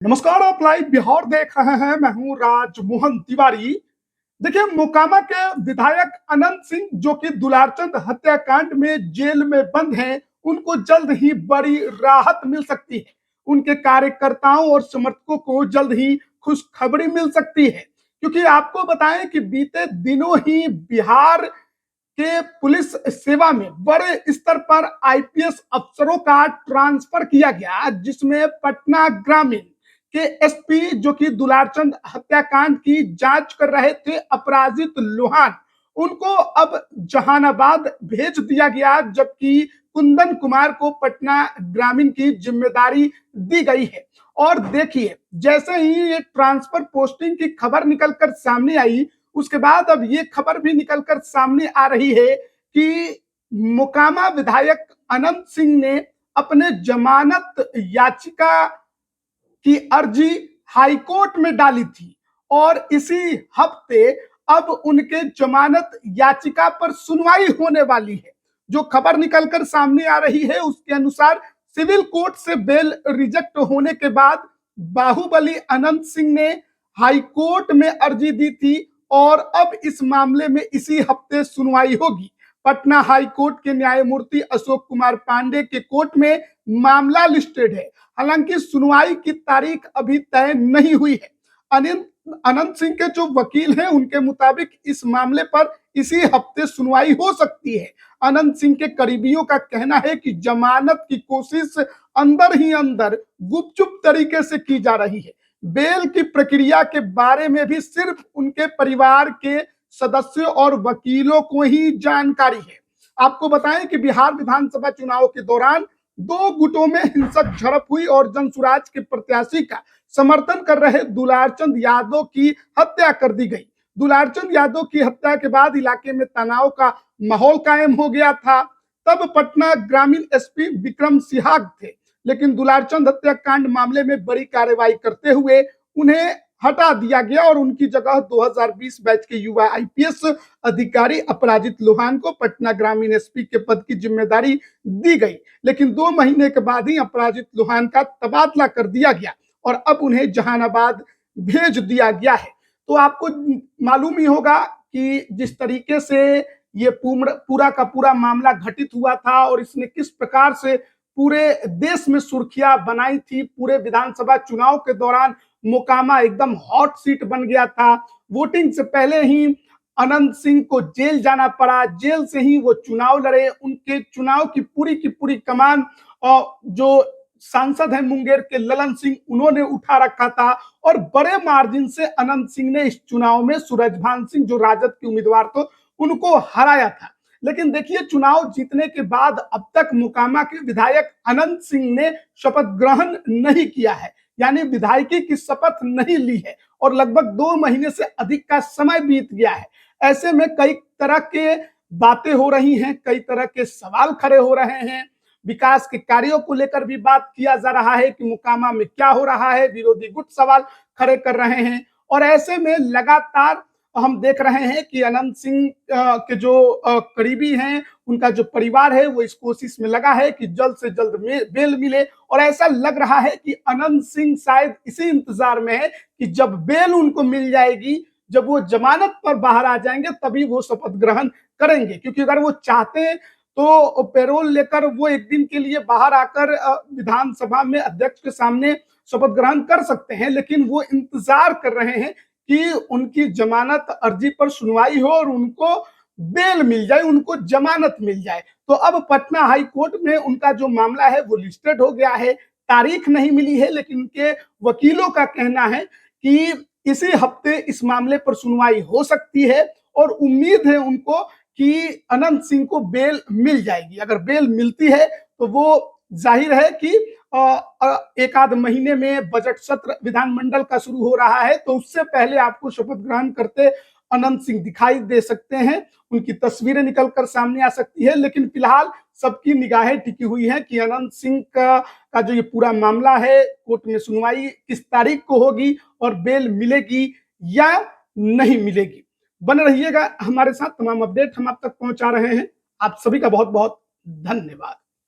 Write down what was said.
नमस्कार, आप लाइव बिहार देख रहे हैं। मैं हूं राजमोहन तिवारी। देखिए, मोकामा के विधायक अनंत सिंह जो कि दुलारचंद हत्याकांड में जेल में बंद हैं, उनको जल्द ही बड़ी राहत मिल सकती है। उनके कार्यकर्ताओं और समर्थकों को जल्द ही खुशखबरी मिल सकती है, क्योंकि आपको बताएं कि बीते दिनों ही बिहार के पुलिस सेवा में बड़े स्तर पर आईपीएस अफसरों का ट्रांसफर किया गया, जिसमें पटना ग्रामीण के एसपी जो कि दुलारचंद हत्याकांड की जांच कर रहे थे, अपराजित लोहान, उनको अब जहानाबाद भेज दिया गया, जबकि कुंदन कुमार को पटना ग्रामीण की जिम्मेदारी दी गई है। और देखिए, जैसे ही ये ट्रांसफर पोस्टिंग की खबर निकलकर सामने आई, उसके बाद अब ये खबर भी निकलकर सामने आ रही है कि मोकामा विधायक अनंत सिंह ने अपने जमानत याचिका की अर्जी हाईकोर्ट में डाली थी और इसी हफ्ते अब उनके जमानत याचिका पर सुनवाई होने वाली है। जो खबर निकलकर सामने आ रही है उसके अनुसार सिविल कोर्ट से बेल रिजेक्ट होने के बाद बाहुबली अनंत सिंह ने हाईकोर्ट में अर्जी दी थी और अब इस मामले में इसी हफ्ते सुनवाई होगी। पटना हाई कोर्ट के न्यायमूर्ति अशोक कुमार पांडे के कोर्ट में मामला लिस्टेड है। हालांकि सुनवाई की तारीख अभी तय नहीं हुई है। अनंत सिंह के जो वकील हैं, उनके मुताबिक इस मामले पर इसी हफ्ते सुनवाई हो सकती है। अनंत सिंह के करीबियों का कहना है कि जमानत की कोशिश अंदर ही अंदर गुपचुप तरीके से की जा रही है। बेल की प्रक्रिया के बारे में भी सिर्फ उनके परिवार के सदस्यों और वकीलों को ही जानकारी है। आपको बताएं कि बिहार विधानसभा चुनाव के दौरान दो गुटों में हिंसक झड़प हुई और जनसुराज के प्रत्याशी का समर्थन कर रहे दुलारचंद यादव की हत्या कर दी गई। दुलारचंद यादव की हत्या के बाद इलाके में तनाव का माहौल कायम हो गया था। तब पटना ग्रामीण एसपी विक्रम सिहाग थे, लेकिन दुलारचंद हत्याकांड मामले में बड़ी कार्रवाई करते हुए उन्हें हटा दिया गया और उनकी जगह 2020 बैच के युवा आईपीएस अधिकारी अपराजित लोहान को पटना ग्रामीण एसपी के पद की जिम्मेदारी दी गई। लेकिन 2 महीने के बाद ही अपराजित लोहान का तबादला कर दिया गया और अब उन्हें जहानाबाद भेज दिया गया है। तो आपको मालूम ही होगा कि जिस तरीके से ये पूरा का पूरा मामला घटित हुआ था और इसने किस प्रकार से पूरे देश में सुर्खियां बनाई थी। पूरे विधानसभा चुनाव के दौरान मोकामा एकदम हॉट सीट बन गया था। वोटिंग से पहले ही अनंत सिंह को जेल जाना पड़ा, जेल से ही वो चुनाव लड़े। उनके चुनाव की पूरी कमान और जो सांसद है मुंगेर के ललन सिंह, उन्होंने उठा रखा था और बड़े मार्जिन से अनंत सिंह ने इस चुनाव में सूरजभान सिंह जो राजद के उम्मीदवार थे उनको हराया था। लेकिन देखिए, चुनाव जीतने के बाद अब तक मोकामा के विधायक अनंत सिंह ने शपथ ग्रहण नहीं किया है, यानी विधायकी की शपथ नहीं ली है और लगभग 2 महीने से अधिक का समय बीत गया है। ऐसे में कई तरह के बातें हो रही हैं, कई तरह के सवाल खड़े हो रहे हैं। विकास के कार्यों को लेकर भी बात किया जा रहा है कि मोकामा में क्या हो रहा है। विरोधी गुट सवाल खड़े कर रहे हैं और ऐसे में लगातार हम देख रहे हैं कि अनंत सिंह के जो करीबी हैं, उनका जो परिवार है, वो इस कोशिश में लगा है कि जल्द से जल्द बेल मिले और ऐसा लग रहा है कि अनंत सिंह शायद इसी इंतजार में है कि जब बेल उनको मिल जाएगी, जब वो जमानत पर बाहर आ जाएंगे, तभी वो शपथ ग्रहण करेंगे। क्योंकि अगर वो चाहते हैं तो पैरोल लेकर वो एक दिन के लिए बाहर आकर विधानसभा में अध्यक्ष के सामने शपथ ग्रहण कर सकते हैं, लेकिन वो इंतजार कर रहे हैं कि उनकी जमानत अर्जी पर सुनवाई हो और उनको बेल मिल जाए, उनको जमानत मिल जाए। तो अब पटना हाई कोर्ट में उनका जो मामला है वो लिस्टेड हो गया है। तारीख नहीं मिली है, लेकिन उनके वकीलों का कहना है कि इसी हफ्ते इस मामले पर सुनवाई हो सकती है और उम्मीद है उनको कि अनंत सिंह को बेल मिल जाएगी। अगर बेल मिलती है तो वो जाहिर है कि एक आध महीने में बजट सत्र विधानमंडल का शुरू हो रहा है, तो उससे पहले आपको शपथ ग्रहण करते अनंत सिंह दिखाई दे सकते हैं। उनकी तस्वीरें निकलकर सामने आ सकती है। लेकिन फिलहाल सबकी निगाहें टिकी हुई हैं कि अनंत सिंह का जो ये पूरा मामला है, कोर्ट में सुनवाई किस तारीख को होगी और बेल मिलेगी या नहीं मिलेगी। बने रहिएगा हमारे साथ, तमाम अपडेट हम आप तक पहुंचा रहे हैं। आप सभी का बहुत बहुत धन्यवाद।